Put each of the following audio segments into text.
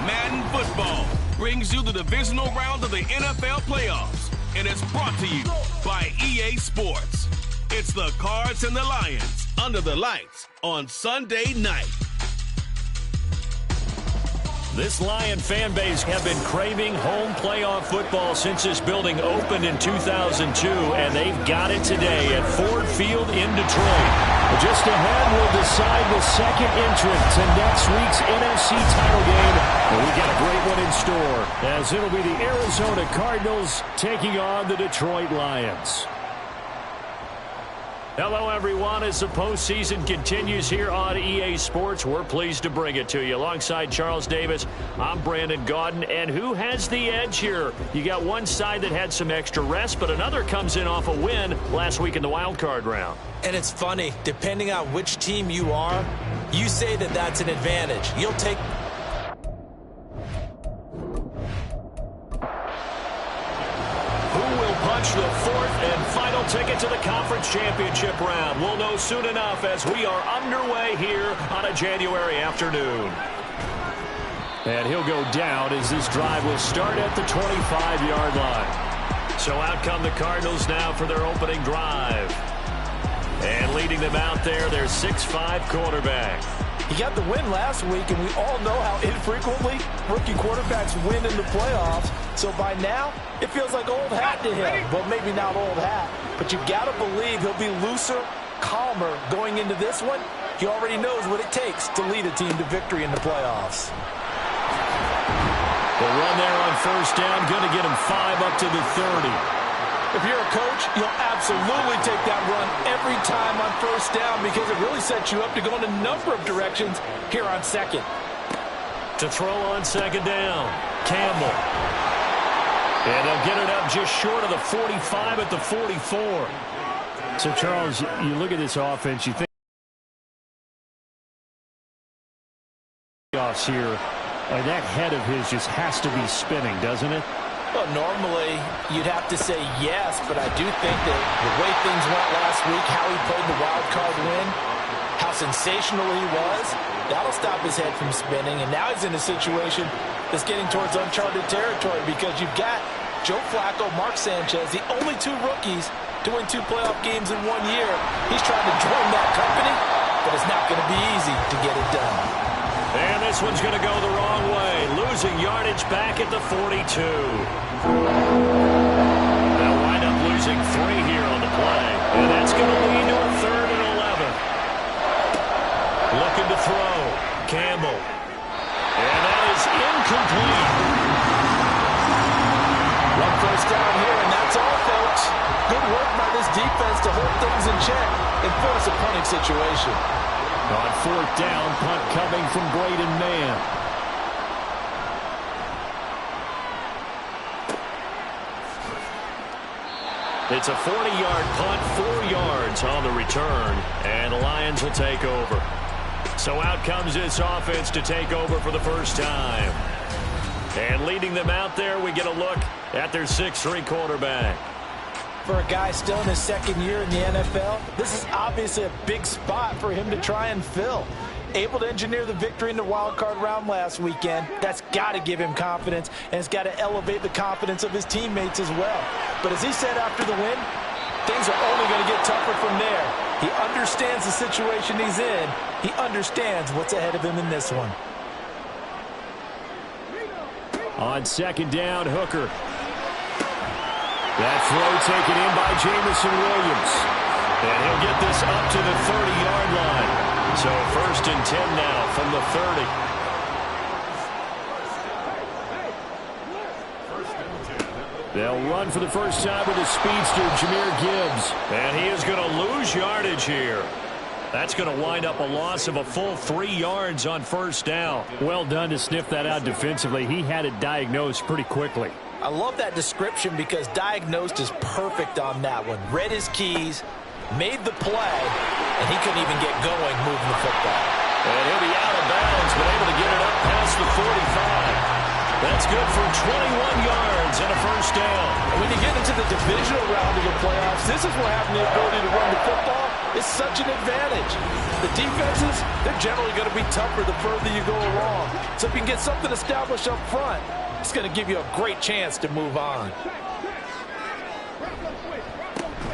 Madden Football brings you the divisional round of the NFL playoffs, and it's brought to you by EA Sports. It's the Cards and the Lions under the lights on Sunday night. This Lion fan base have been craving home playoff football since this building opened in 2002, and they've got it today at Ford Field in Detroit. Just ahead, we'll decide the second entrant to next week's NFC title game. And we got a great one in store, as it'll be the Arizona Cardinals taking on the Detroit Lions. Hello, everyone. As the postseason continues here on EA Sports, we're pleased to bring it to you. Alongside Charles Davis, I'm Brandon Gaudin. And who has the edge here? You got one side that had some extra rest, but another comes in off a win last week in the wild card round. And it's funny, depending on which team you are, you say that that's an advantage. You'll take... The fourth and final ticket to the conference championship round. We'll know soon enough as we are underway here on a January afternoon. And he'll go down as this drive will start at the 25-yard line. So out come the Cardinals now for their opening drive. And leading them out there, their 6'5" quarterback. He got the win last week, and we all know how infrequently rookie quarterbacks win in the playoffs. So by now, it feels like old hat to him. Well, maybe not old hat, but you got to believe he'll be looser, calmer going into this one. He already knows what it takes to lead a team to victory in the playoffs. The run there on first down, going to get him 5 up to the 30. If you're a coach, you'll absolutely take that run every time on first down because it really sets you up to go in a number of directions here on second. To throw on second down, Campbell. And they'll get it up just short of the 45 at the 44. So, Charles, you look at this offense, you think offs here, that head of his just has to be spinning, doesn't it? Well, normally you'd have to say yes, but I do think that the way things went last week, how he played the wild card win, how sensational he was, that'll stop his head from spinning. And now he's in a situation that's getting towards uncharted territory because you've got Joe Flacco, Mark Sanchez, the only two rookies to win 2 playoff games in 1 year. He's trying to join that company, but it's not going to be easy to get it done. And this one's going to go the wrong way. Losing yardage back at the 42. They'll wind up losing 3 here on the play. And that's going to lead to a 3rd and 11. Looking to throw. Campbell. And that is incomplete. One first down here, and that's all, folks. Good work by this defense to hold things in check and force a punting situation. On 4th down, punt coming from Braden Mann. It's a 40-yard punt, 4 yards on the return, and the Lions will take over. So out comes this offense to take over for the first time. And leading them out there, we get a look at their 6'3" quarterback. For a guy still in his 2nd year in the NFL, this is obviously a big spot for him to try and fill. Able to engineer the victory in the wild card round last weekend. That's got to give him confidence, and it's got to elevate the confidence of his teammates as well. But as he said after the win, things are only going to get tougher from there. He understands the situation he's in. He understands what's ahead of him in this one. On 2nd down, Hooker. That throw taken in by Jameson Williams. And he'll get this up to the 30-yard line. So 1st and 10 now from the 30. They'll run for the first time with the speedster, Jahmyr Gibbs. And he is going to lose yardage here. That's going to wind up a loss of a full 3 yards on first down. Well done to sniff that out defensively. He had it diagnosed pretty quickly. I love that description because diagnosed is perfect on that one. Read his keys, made the play, and he couldn't even get going moving the football. And he'll be out of bounds, but able to get it up past the 45. That's good for 21 yards and a first down. And when you get into the divisional round of the playoffs, this is where having the ability to run the football is such an advantage. The defenses, they're generally going to be tougher the further you go along. So if you can get something established up front, it's going to give you a great chance to move on.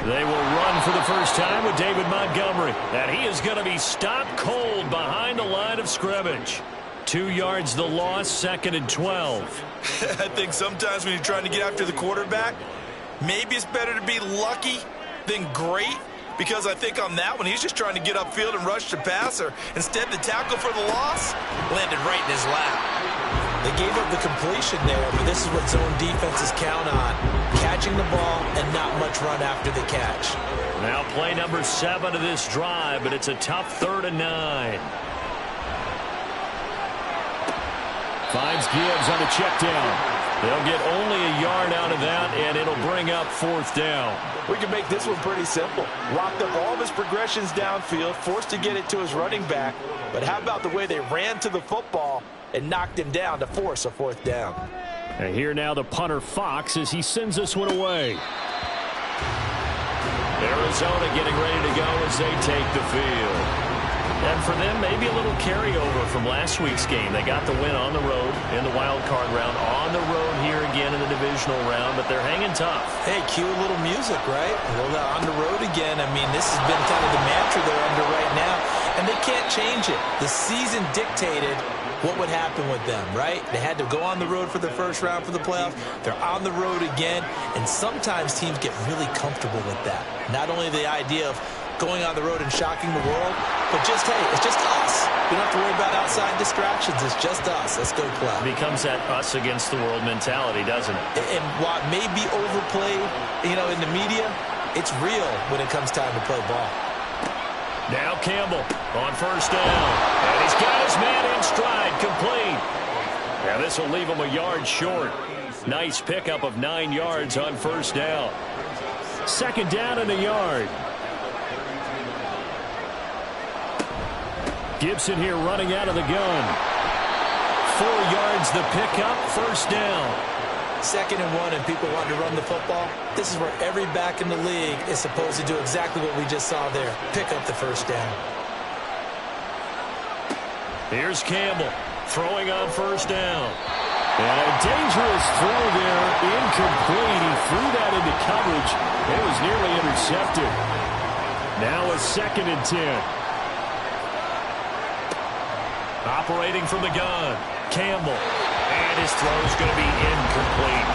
They will run for the first time with David Montgomery. And he is going to be stopped cold behind the line of scrimmage. 2 yards the loss, 2nd and 12. I think sometimes when you're trying to get after the quarterback, maybe it's better to be lucky than great. Because I think on that one, he's just trying to get upfield and rush the passer. Instead, the tackle for the loss landed right in his lap. They gave up the completion there, but this is what zone defenses count on. Catching the ball and not much run after the catch. Now play number 7 of this drive, but it's a tough 3rd and 9. Finds Gibbs on the check down. They'll get only a yard out of that, and it'll bring up 4th down. We can make this one pretty simple. Locked up all of his progressions downfield, forced to get it to his running back. But how about the way they ran to the football and knocked him down to force a 4th down? And here now the punter Fox as he sends this one away. Arizona getting ready to go as they take the field. And for them, maybe a little carryover from last week's game. They got the win on the road in the wild card round, on the road here again in the divisional round, but they're hanging tough. Hey, cue a little music, right? A little on the road again. I mean, this has been kind of the mantra they're under right now, and they can't change it. The season dictated what would happen with them, right? They had to go on the road for the first round for the playoffs. They're on the road again, and sometimes teams get really comfortable with that. Not only the idea of going on the road and shocking the world, but just, hey, it's just us. We don't have to worry about outside distractions. It's just us. Let's go play. It becomes that us against the world mentality, doesn't it? And while it may be overplayed, in the media, it's real when it comes time to play ball. Now Campbell on 1st down. And he's got his man in stride, complete. Now this will leave him a yard short. Nice pickup of 9 yards on 1st down. 2nd down and a yard. Gibson here running out of the gun. 4 yards the pickup, 1st down. 2nd and 1 and people want to run the football. This is where every back in the league is supposed to do exactly what we just saw there. Pick up the 1st down. Here's Campbell throwing on 1st down. And a dangerous throw there, incomplete. He threw that into coverage. It was nearly intercepted. Now a 2nd and 10. Operating from the gun, Campbell. And his throw is going to be incomplete.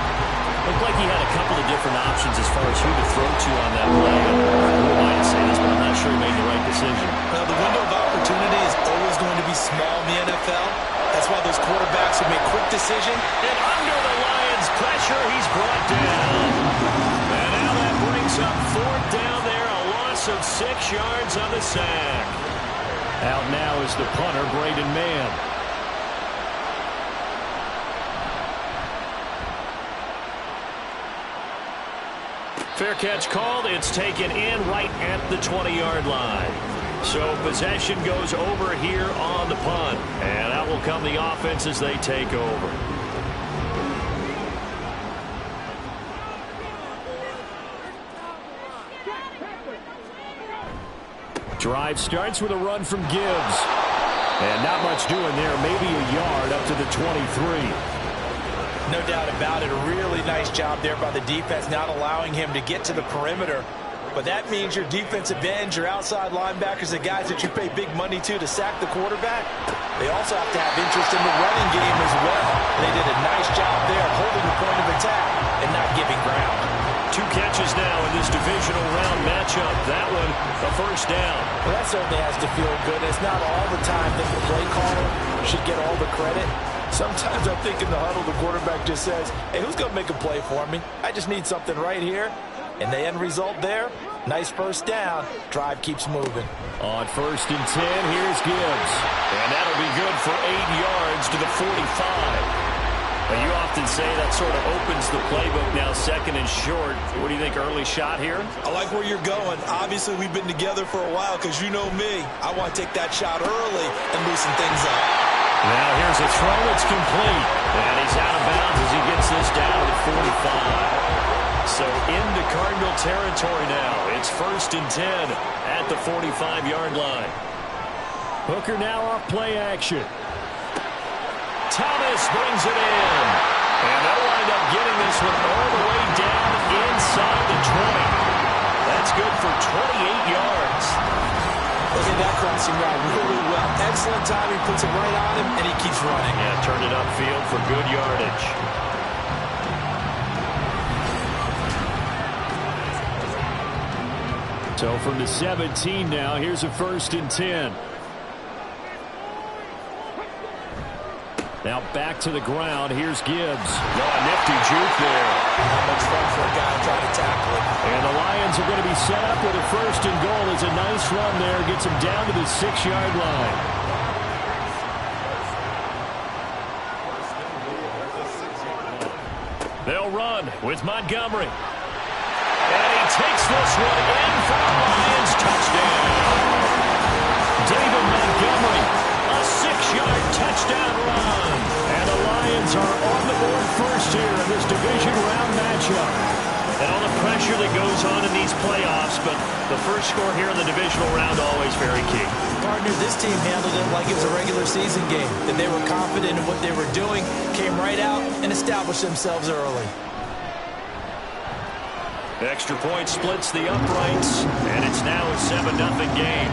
Looked like he had a couple of different options as far as who to throw to on that play. Who am I to say this, but I'm not sure he made the right decision. Well, the window of opportunity is always going to be small in the NFL. That's why those quarterbacks who make quick decisions. And under the Lions' pressure, he's brought down. And now that brings up 4th down there, a loss of 6 yards on the sack. Out now is the punter, Braden Mann. Fair catch called. It's taken in right at the 20-yard line. So possession goes over here on the punt. And out will come the offense as they take over. Drive starts with a run from Gibbs. And not much doing there. Maybe a yard up to the 23. No doubt about it. A really nice job there by the defense, not allowing him to get to the perimeter. But that means your defensive ends, your outside linebackers, the guys that you pay big money to sack the quarterback, they also have to have interest in the running game as well. They did a nice job there holding the point of attack and not giving ground. 2 catches now in this divisional round matchup. That one, a 1st down. Well, that certainly has to feel good. It's not all the time that the play caller should get all the credit. Sometimes I think in the huddle, the quarterback just says, hey, who's going to make a play for me? I just need something right here. And the end result there, nice 1st down. Drive keeps moving. On 1st and 10, here's Gibbs. And that'll be good for 8 yards to the 45. Well, you often say that sort of opens the playbook now, 2nd and short. What do you think, early shot here? I like where you're going. Obviously, we've been together for a while because you know me. I want to take that shot early and loosen things up. Now here's a throw. It's complete. And he's out of bounds as he gets this down to the 45. So into Cardinal territory now. It's 1st and 10 at the 45-yard line. Hooker now off play action. Thomas brings it in. And they'll wind up getting this one all the way down inside the 20. That's good for 28 yards. Look at that crossing route really well. Excellent timing, puts it right on him, and he keeps running. Yeah, turned it upfield for good yardage. So from the 17 now, here's a 1st and 10. Now back to the ground. Here's Gibbs. A nifty juke there. Not much fun for a guy trying to tackle it. And the Lions are going to be set up with a 1st and goal. It's a nice run there. Gets him down to the 6-yard line. They'll run with Montgomery. And he takes this one in for the Lions touchdown. David Montgomery, a 6-yard touchdown run. And the Lions are on the board first here in this division round matchup. And all the pressure that goes on in these playoffs, but the first score here in the divisional round always very key. Partner, this team handled it like it was a regular season game. That they were confident in what they were doing, came right out and established themselves early. Extra point splits the uprights, and it's now a 7-0 game.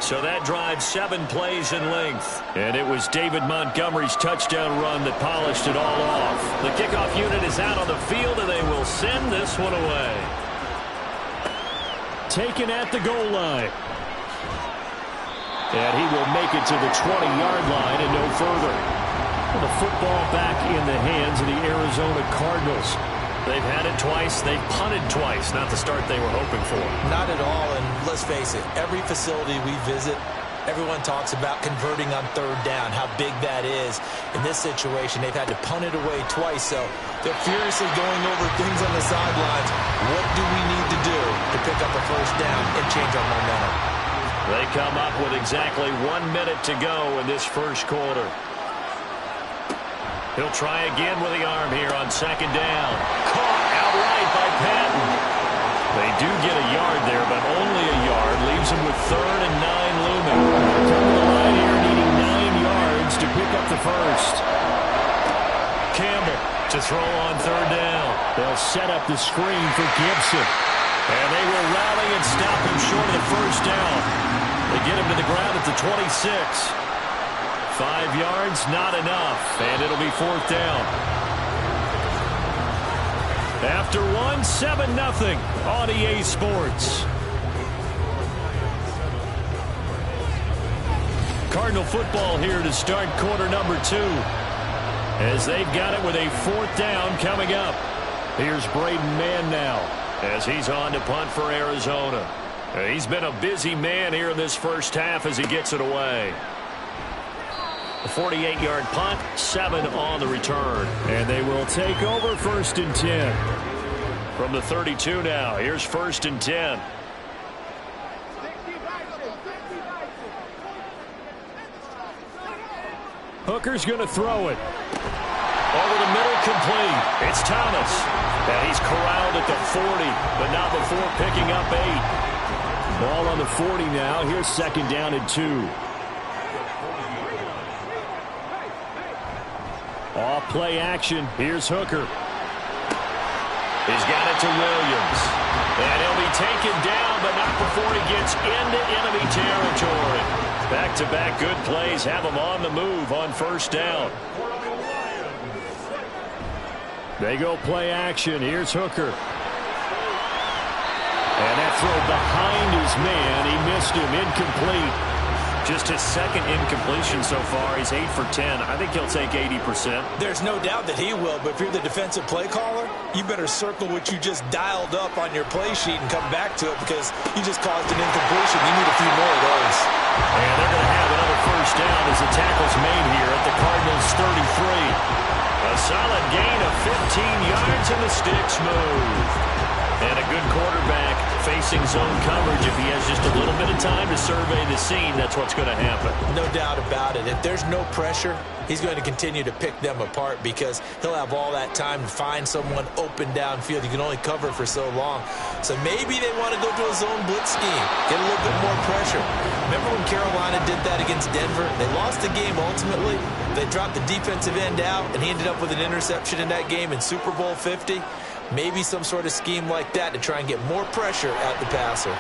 So that drives 7 plays in length. And it was David Montgomery's touchdown run that polished it all off. The kickoff unit is out on the field, and they will send this one away. Taken at the goal line. And he will make it to the 20-yard line and no further. Well, the football back in the hands of the Arizona Cardinals. They've had it twice. They've punted twice. Not the start they were hoping for. Not at all, and let's face it, every facility we visit, everyone talks about converting on 3rd down, how big that is. In this situation, they've had to punt it away twice, so they're furiously going over things on the sidelines. What do we need to do to pick up a 1st down and change our momentum? They come up with exactly 1 minute to go in this first quarter. He'll try again with the arm here on 2nd down. Caught outright by Patton. They do get a yard there, but only a yard. Leaves him with 3rd and 9 looming. Come to the line here needing 9 yards to pick up the first. Campbell to throw on 3rd down. They'll set up the screen for Gibson. And they will rally and stop him short of the 1st down. They get him to the ground at the 26. 5 yards, not enough, and it'll be 4th down. After 1, 7-0 on EA Sports. Cardinal football here to start quarter number 2. As they've got it with a 4th down coming up. Here's Braden Mann now as he's on to punt for Arizona. He's been a busy man here in this first half as he gets it away. A 48-yard punt, 7 on the return. And they will take over 1st and 10. From the 32 now, here's 1st and 10. Hooker's going to throw it. Over the middle, complete. It's Thomas. And he's corralled at the 40, but not before picking up 8. Ball on the 40 now. Here's 2nd down and 2. Off play action. Here's Hooker. He's got it to Williams. And he'll be taken down, but not before he gets into enemy territory. Back-to-back good plays have him on the move on 1st down. They go play action. Here's Hooker. And that throw behind his man. He missed him. Incomplete. Just his 2nd incompletion so far. He's 8 for 10. I think he'll take 80%. There's no doubt that he will, but if you're the defensive play caller, you better circle what you just dialed up on your play sheet and come back to it because you just caused an incompletion. You need a few more of those. And they're going to have another 1st down as the tackle's made here at the Cardinals' 33. A solid gain of 15 yards and the sticks move. And a good quarterback facing zone coverage, if he has just a little bit of time to survey the scene, that's what's going to happen. No doubt about it. If there's no pressure, he's going to continue to pick them apart because he'll have all that time to find someone open downfield. You can only cover for so long. So maybe they want to go to a zone blitz scheme, get a little bit more pressure. Remember when Carolina did that against Denver? They lost the game ultimately. They dropped the defensive end out, and he ended up with an interception in that game in Super Bowl 50. Maybe some sort of scheme like that to try and get more pressure at the passer.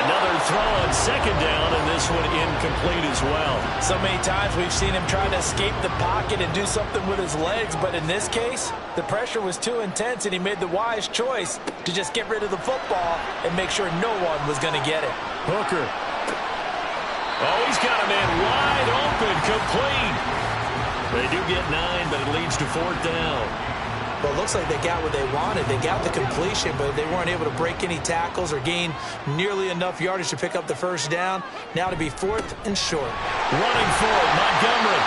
Another throw on second down, and this one incomplete as well. So many times we've seen him try to escape the pocket and do something with his legs, but in this case, the pressure was too intense, and he made the wise choice to just get rid of the football and make sure no one was going to get it. Hooker. Oh, he's got a man wide open, complete. They do get 9, but it leads to 4th down. Well, it looks like they got what they wanted. They got the completion, but they weren't able to break any tackles or gain nearly enough yardage to pick up the first down. Now to be 4th and short. Running for it, Montgomery.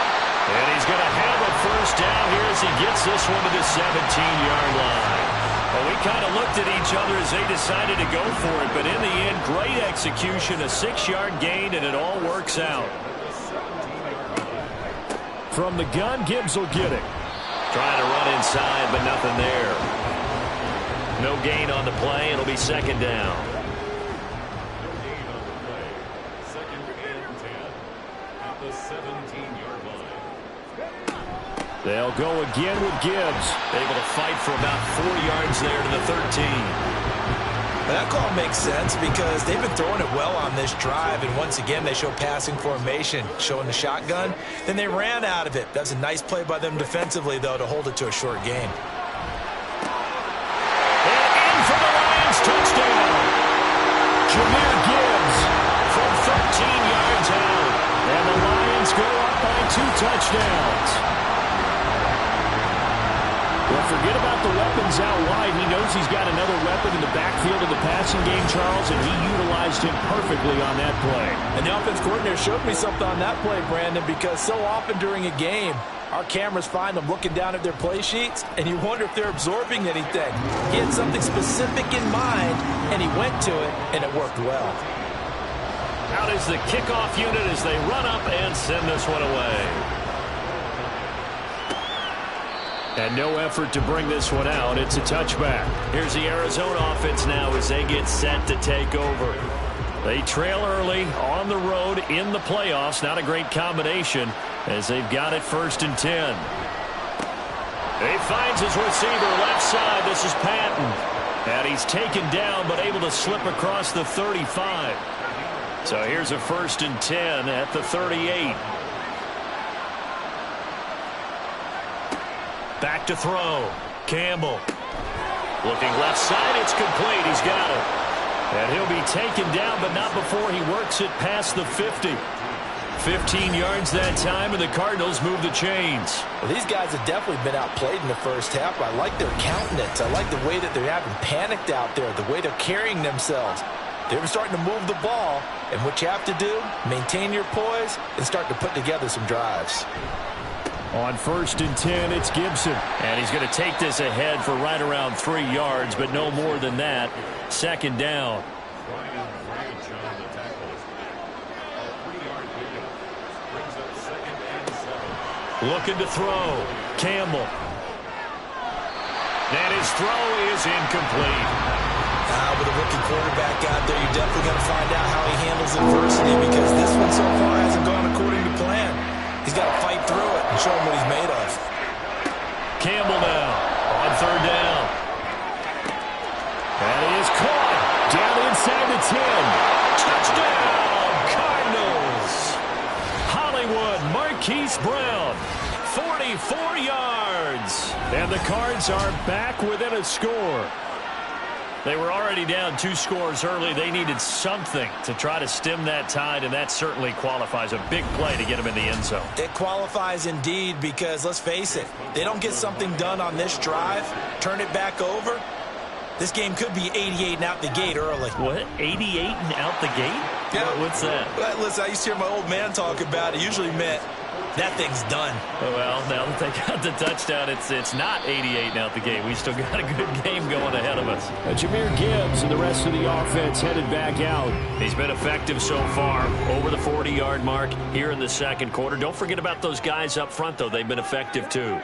And he's going to have a first down here as he gets this one to the 17-yard line. Well, we kind of looked at each other as they decided to go for it, but in the end, great execution, a 6-yard gain, and it all works out. From the gun, Gibbs will get it. Trying to run inside, but nothing there. No gain on the play. It'll be 2nd down. Second and 10 at the 17-yard line. They'll go again with Gibbs. Able to fight for about 4 yards there to the 13. That call makes sense because they've been throwing it well on this drive, and once again they show passing formation, showing the shotgun. Then they ran out of it. That's a nice play by them defensively, though, to hold it to a short game. And in for the Lions, touchdown. Jahmyr Gibbs from 13 yards out. And the Lions go up by 2 touchdowns. Well, forget about the weapons out wide. He knows he's got another weapon in the backfield of the passing game, Charles, and he utilized him perfectly on that play. And the offense coordinator showed me something on that play, Brandon, because so often during a game, our cameras find them looking down at their play sheets, and you wonder if they're absorbing anything. He had something specific in mind, and he went to it, and it worked well. Out is the kickoff unit as they run up and send this one away. And no effort to bring this one out. It's a touchback. Here's the Arizona offense now as they get set to take over. They trail early on the road in the playoffs. Not a great combination as they've got it 1st and 10. He finds his receiver left side. This is Patton. And he's taken down but able to slip across the 35. So here's a 1st and 10 at the 38. Back to throw. Campbell. Looking left side. It's complete. He's got it. And he'll be taken down, but not before he works it past the 50. 15 yards that time, and the Cardinals move the chains. Well, these guys have definitely been outplayed in the first half. I like their countenance. I like the way that they're having panicked out there, the way they're carrying themselves. They're starting to move the ball, and what you have to do, maintain your poise and start to put together some drives. On 1st and 10, it's Gibson. And he's going to take this ahead for right around 3 yards, but no more than that. 2nd down. Looking to throw. Campbell. And his throw is incomplete. With a rookie quarterback out there, you're definitely going to find out how he handles adversity because this one so far hasn't gone according to plan. He's got to fight through it and show him what he's made of. Campbell now on 3rd down. And he is caught down inside the 10. Touchdown, Cardinals. Hollywood Marquise Brown, 44 yards. And the Cards are back within a score. They were already down 2 scores early. They needed something to try to stem that tide, and that certainly qualifies. A big play to get them in the end zone. It qualifies indeed because, let's face it, they don't get something done on this drive, turn it back over, this game could be 88 and out the gate early. What? 88 and out the gate? What's that? Well, listen, I used to hear my old man talk about it. Usually meant that thing's done. Well, now that they got the touchdown, it's not 88 now at the game. We still got a good game going ahead of us. Jahmyr Gibbs and the rest of the offense headed back out. He's been effective so far, over the 40-yard mark here in the second quarter. Don't forget about those guys up front, though. They've been effective, too.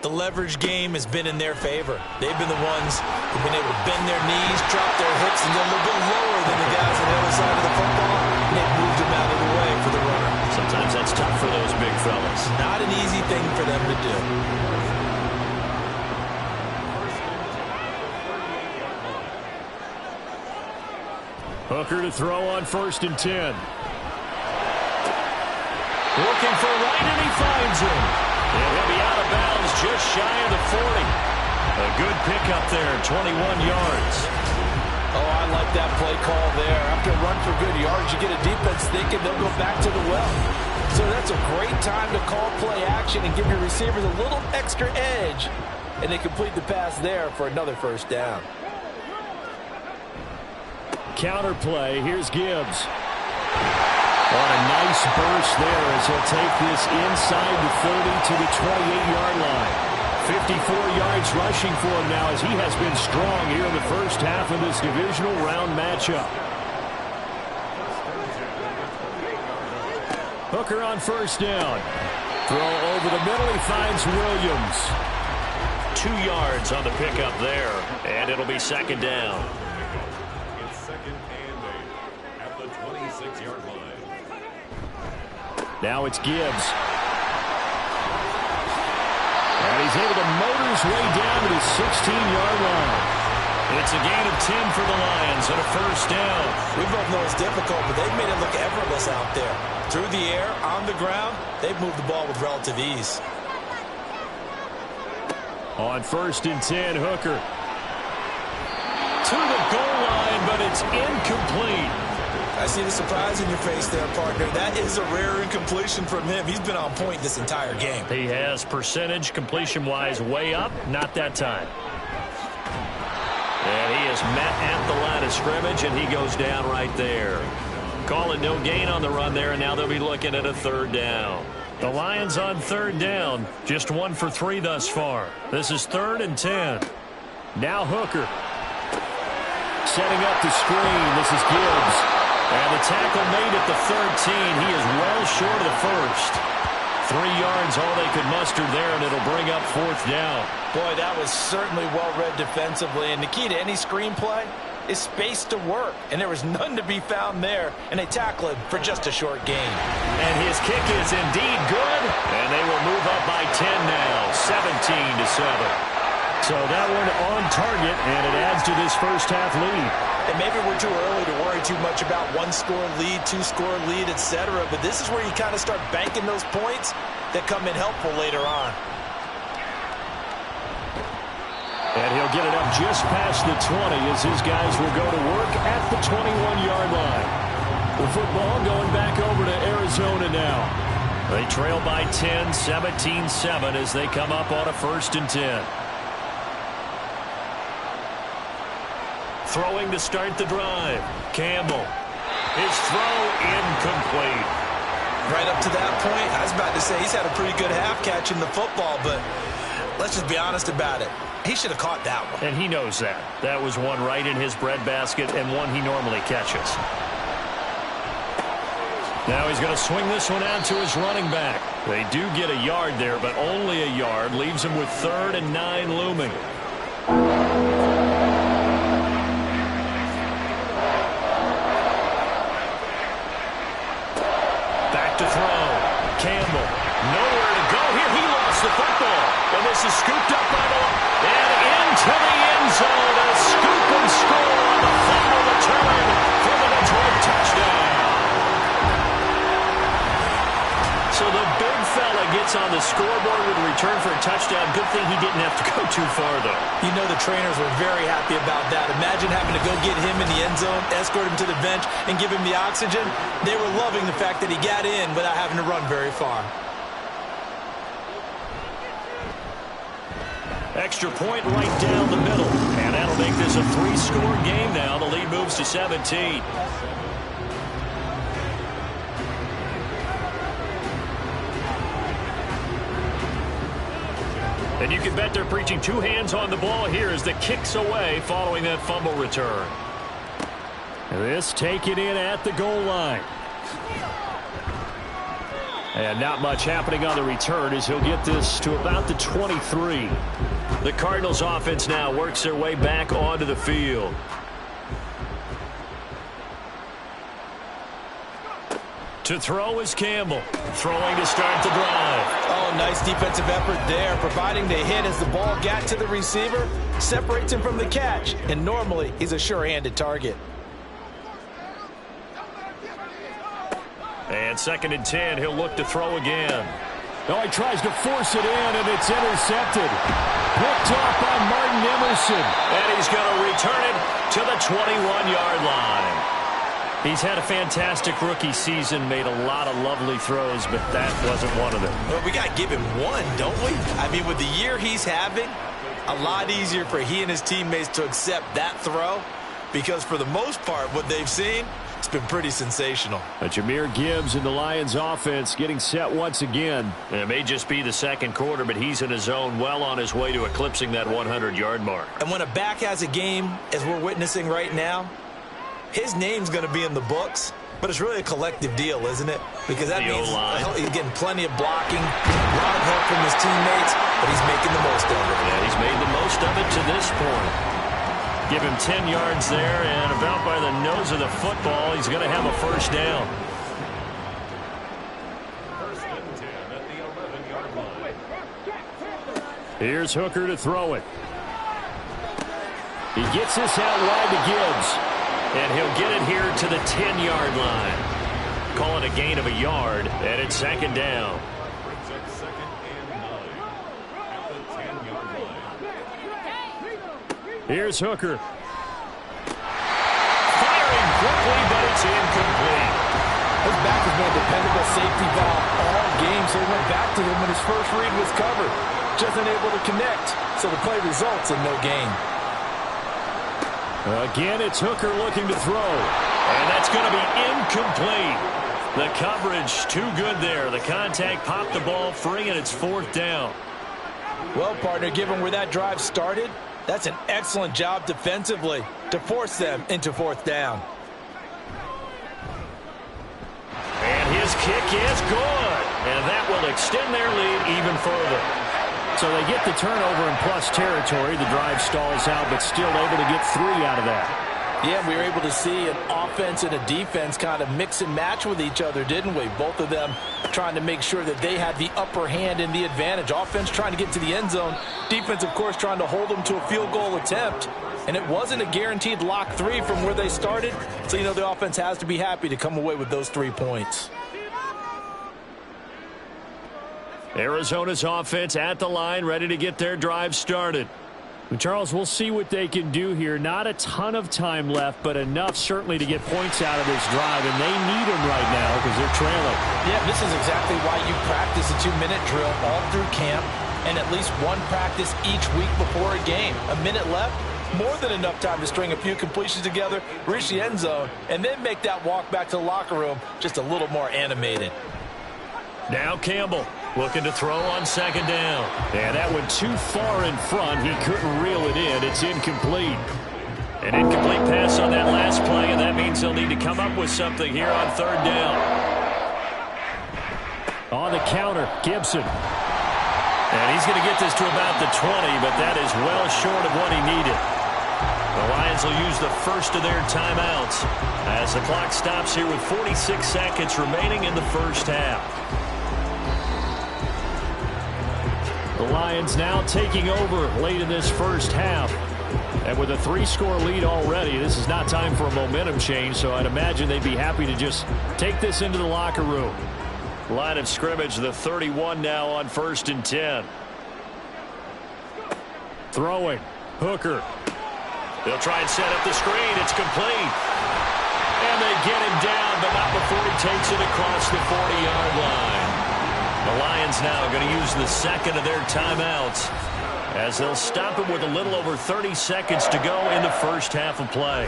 The leverage game has been in their favor. They've been the ones who've been able to bend their knees, drop their hips, and go a little bit lower than the guys on the other side of the football. And they've moved them out of the way for the runner. Sometimes that's tough for those big fellas. Not an easy thing for them to do. Hooker to throw on 1st and 10. Looking for right, and he finds him. And he'll be out of bounds just shy of the 40. A good pickup there, 21 yards. Oh, I like that play call there. After a run for good yards, you get a defense thinking they'll go back to the well. So that's a great time to call play action and give your receivers a little extra edge. And they complete the pass there for another 1st down. Counter play. Here's Gibbs. On a nice burst there as he'll take this inside the 30 to the 28-yard line. 54 yards rushing for him now as he has been strong here in the first half of this divisional round matchup. Hooker on 1st down. Throw over the middle. He finds Williams. 2 yards on the pickup there, and it'll be 2nd down. It's 2nd and 8 at the 26-yard line. Now it's Gibbs. And he's able to motor his way down to the 16-yard line. It's a gain of 10 for the Lions and a 1st down. We both know it's difficult, but they've made it look effortless out there. Through the air, on the ground, they've moved the ball with relative ease. On 1st and 10, Hooker. To the goal line, but it's incomplete. I see the surprise in your face there, partner. That is a rare incompletion from him. He's been on point this entire game. He has percentage completion-wise way up, not that time. And he is met at the line of scrimmage, and he goes down right there. Calling no gain on the run there, and now they'll be looking at a 3rd down. The Lions on 3rd down, just 1 for 3 thus far. This is 3rd and 10. Now Hooker. Setting up the screen. This is Gibbs. And the tackle made at the 13. He is well short of the 1st. 3 yards, all they could muster there, and it'll bring up 4th down. Boy, that was certainly well-read defensively. And the key to any screenplay is space to work. And there was none to be found there. And they tackle him for just a short gain. And his kick is indeed good. And they will move up by 10 now, 17-7. So that one on target, and it adds to this first half lead. And maybe we're too early to worry too much about 1-score lead, 2-score lead, etc. But this is where you kind of start banking those points that come in helpful later on. And he'll get it up just past the 20 as his guys will go to work at the 21-yard line. The football going back over to Arizona now. They trail by 10, 17-7 as they come up on a 1st and 10. Throwing to start the drive. Campbell. His throw incomplete. Right up to that point, I was about to say he's had a pretty good half catching the football, but let's just be honest about it. He should have caught that one. And he knows that. That was one right in his breadbasket and one he normally catches. Now he's going to swing this one out to his running back. They do get a yard there, but only a yard. Leaves him with 3rd and 9 looming. To throw. Campbell. Nowhere to go here. He lost the football. And this is scooped up by the and into the end zone. A scoop and score on the final return for the Detroit touchdown. So the big fella gets on the scoreboard with a return for a touchdown. Good thing he didn't have to go too far, though. You know the trainers were very happy about that. Imagine having to go get him in the end zone, escort him to the bench, and give him the oxygen. They were loving the fact that he got in without having to run very far. Extra point right down the middle. And that'll make this a 3-score game now. The lead moves to 17. And you can bet they're preaching two hands on the ball here as the kick's away following that fumble return. This taken in at the goal line. And not much happening on the return as he'll get this to about the 23. The Cardinals offense now works their way back onto the field. To throw is Campbell. Throwing to start the drive. Oh, nice defensive effort there, providing the hit as the ball got to the receiver, separates him from the catch, and normally he's a sure-handed target. And 2nd and 10, he'll look to throw again. Oh, he tries to force it in, and it's intercepted. Picked off by Martin Emerson. And he's going to return it to the 21-yard line. He's had a fantastic rookie season, made a lot of lovely throws, but that wasn't one of them. Well, we got to give him one, don't we? I mean, with the year he's having, a lot easier for he and his teammates to accept that throw because for the most part, what they've seen, it's been pretty sensational. Jahmyr Gibbs and the Lions offense getting set once again. And it may just be the second quarter, but he's in his zone well on his way to eclipsing that 100-yard mark. And when a back has a game, as we're witnessing right now, his name's going to be in the books, but it's really a collective deal, isn't it? Because that means he's getting plenty of blocking, a lot of help from his teammates, but he's making the most of it. Yeah, he's made the most of it to this point. Give him 10 yards there, and about by the nose of the football, he's going to have a first down. First and 10 at the 11-yard line. Here's Hooker to throw it. He gets this out wide to Gibbs. And he'll get it here to the 10-yard line. Call it a gain of a yard, and it's 2nd down. Brings up 2nd and 9 at the 10-yard line. Here's Hooker. Firing quickly, but it's incomplete. His back has been a dependable safety valve all game, so he went back to him when his first read was covered. Just unable to connect, so the play results in no gain. Again, it's Hooker looking to throw. And that's going to be incomplete. The coverage too good there. The contact popped the ball free, and it's 4th down. Well, partner, given where that drive started, that's an excellent job defensively to force them into 4th down. And his kick is good. And that will extend their lead even further. So they get the turnover in plus territory. The drive stalls out, but still able to get 3 out of that. Yeah, we were able to see an offense and a defense kind of mix and match with each other, didn't we? Both of them trying to make sure that they had the upper hand and the advantage. Offense trying to get to the end zone. Defense, of course, trying to hold them to a field goal attempt. And it wasn't a guaranteed lock 3 from where they started. So, you know, the offense has to be happy to come away with those 3 points. Arizona's offense at the line, ready to get their drive started. Charles, we'll see what they can do here. Not a ton of time left, but enough certainly to get points out of this drive, and they need them right now because they're trailing. Yeah, this is exactly why you practice a 2-minute drill all through camp and at least one practice each week before a game. A minute left, more than enough time to string a few completions together, reach the end zone, and then make that walk back to the locker room just a little more animated. Now Campbell looking to throw on 2nd down. And that went too far in front. He couldn't reel it in. It's incomplete. An incomplete pass on that last play, and that means they'll need to come up with something here on 3rd down. On the counter, Gibson. And he's going to get this to about the 20, but that is well short of what he needed. The Lions will use the first of their timeouts as the clock stops here with 46 seconds remaining in the first half. The Lions now taking over late in this first half. And with a 3-score lead already, this is not time for a momentum change, so I'd imagine they'd be happy to just take this into the locker room. Line of scrimmage, the 31 now on 1st and 10. Throwing. Hooker. They'll try and set up the screen. It's complete. And they get him down, but not before he takes it across the 40-yard line. The Lions now going to use the second of their timeouts as they'll stop him with a little over 30 seconds to go in the first half of play.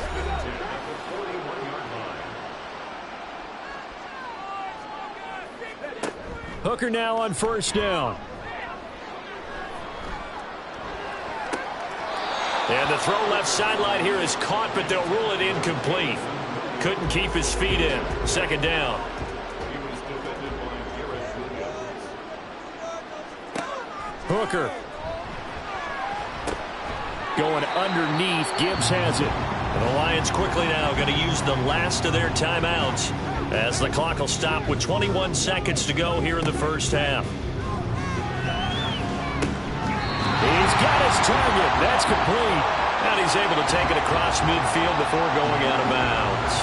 Hooker now on 1st down. And the throw left sideline here is caught, but they'll rule it incomplete. Couldn't keep his feet in. Second down. Hooker. Going underneath. Gibbs has it. And the Lions quickly now going to use the last of their timeouts as the clock will stop with 21 seconds to go here in the first half. He's got his target. That's complete. And he's able to take it across midfield before going out of bounds.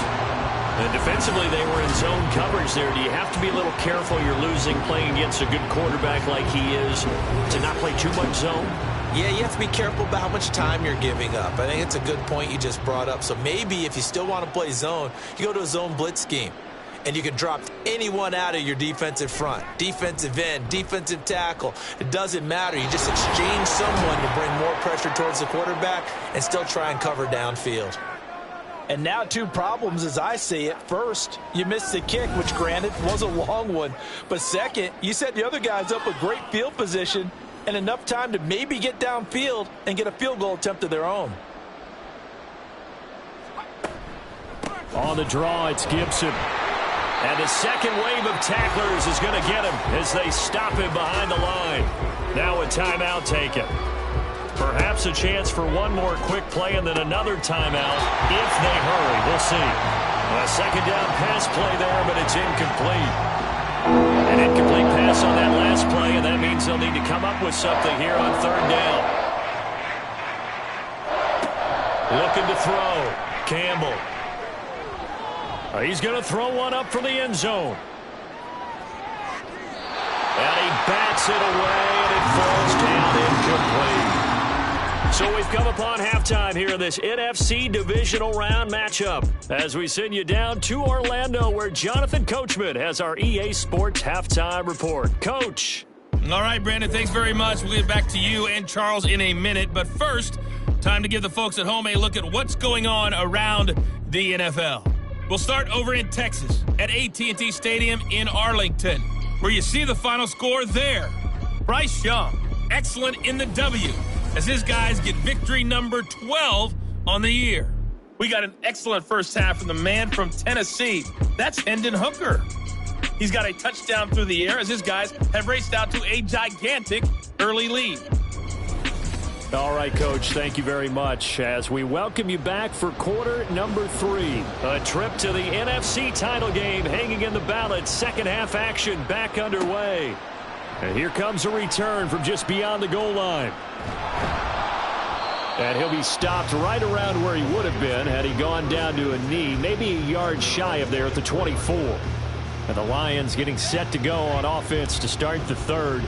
And defensively, they were in zone coverage there. Do you have to be a little careful? You're losing playing against a good quarterback like he is to not play too much zone? Yeah, you have to be careful about how much time you're giving up. I think it's a good point you just brought up. So maybe if you still want to play zone, you go to a zone blitz scheme. And you can drop anyone out of your defensive front. Defensive end, defensive tackle. It doesn't matter. You just exchange someone to bring more pressure towards the quarterback and still try and cover downfield. And now two problems as I see it. First, you missed the kick, which granted was a long one. But second, you set the other guys up with great field position and enough time to maybe get downfield and get a field goal attempt of their own. On the draw, it's Gibson. And the second wave of tacklers is going to get him as they stop him behind the line. Now a timeout taken. Perhaps a chance for one more quick play and then another timeout if they hurry. We'll see. A second down pass play there, but it's incomplete. An incomplete pass on that last play, and that means they'll need to come up with something here on third down. Looking to throw. Campbell. He's going to throw one up for the end zone. And he bats it away, and it falls down incomplete. So we've come upon halftime here in this NFC divisional round matchup as we send you down to Orlando where Jonathan Coachman has our EA Sports halftime report. Coach. All right, Brandon, thanks very much. We'll get back to you and Charles in a minute. But first, time to give the folks at home a look at what's going on around the NFL. We'll start over in Texas at AT&T Stadium in Arlington, where you see the final score there. Bryce Young, excellent in the W, as his guys get victory number 12 on the year. We got an excellent first half from the man from Tennessee. That's Hendon Hooker. He's got a touchdown through the air as his guys have raced out to a gigantic early lead. All right, Coach, thank you very much as we welcome you back for quarter number 3. A trip to the NFC title game hanging in the balance. Second half action back underway. And here comes a return from just beyond the goal line. And he'll be stopped right around where he would have been had he gone down to a knee, maybe a yard shy of there at the 24. And the Lions getting set to go on offense to start the third.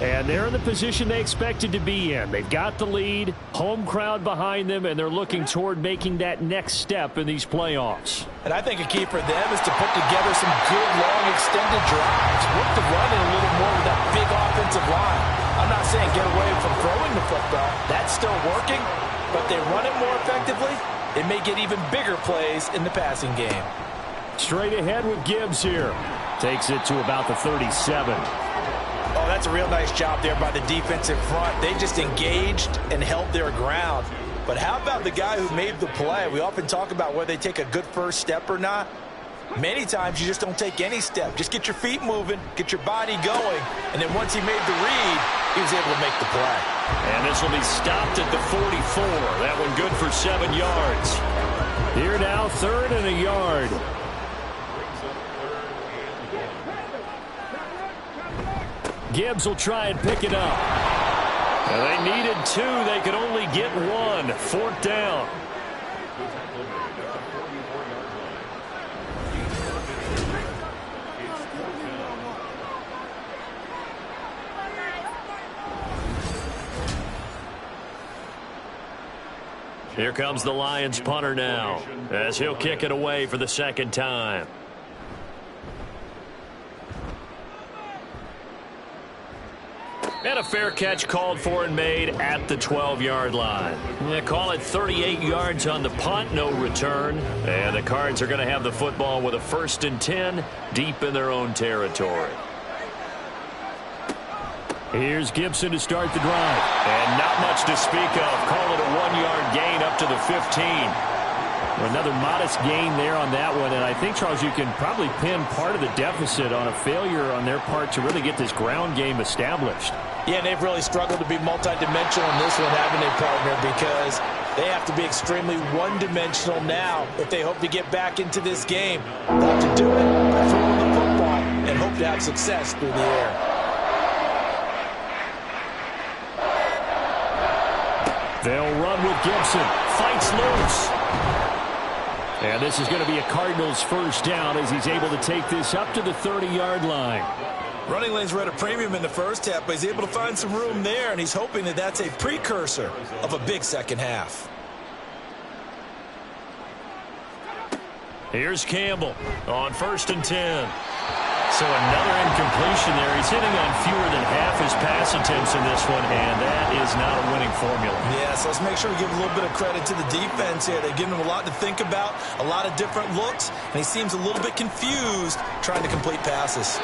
And they're in the position they expected to be in. They've got the lead, home crowd behind them, and they're looking toward making that next step in these playoffs. And I think a key for them is to put together some good, long, extended drives. Work the run in a little more with that big offensive line. I'm not saying get away from throwing the football. That's still working, but they run it more effectively. They may get even bigger plays in the passing game. Straight ahead with Gibbs here. Takes it to about the 37. Oh, that's a real nice job there by the defensive front. They just engaged and held their ground. But how about the guy who made the play? We often talk about whether they take a good first step or not. Many times you just don't take any step. Just get your feet moving, get your body going, and then once he made the read, he was able to make the play. And this will be stopped at the 44. That one good for 7 yards. Here now, third and a yard. Gibbs will try and pick it up. And they needed 2. They could only get 1. Fourth down. Here comes the Lions punter now as he'll kick it away for the second time. And a fair catch called for and made at the 12-yard line. They call it 38 yards on the punt, no return. And the Cards are going to have the football with a 1st and 10 deep in their own territory. Here's Gibson to start the drive. And not much to speak of. Call it a 1-yard gain up to the 15. Another modest gain there on that one. And I think, Charles, you can probably pin part of the deficit on a failure on their part to really get this ground game established. Yeah, and they've really struggled to be multidimensional in this one, haven't they, partner? Because they have to be extremely one-dimensional now if they hope to get back into this game. They'll have to do it by throwing the football and hope to have success through the air. They'll run with Gibson. Fights loose. And this is going to be a Cardinals first down as he's able to take this up to the 30-yard line. Running lanes were at a premium in the first half, but he's able to find some room there, and he's hoping that that's a precursor of a big second half. Here's Campbell on 1st and 10. So another incompletion there. He's hitting on fewer than half his pass attempts in this one, and that is not a winning formula. Yeah, so let's make sure we give a little bit of credit to the defense here. They've given him a lot to think about, a lot of different looks, and he seems a little bit confused trying to complete passes.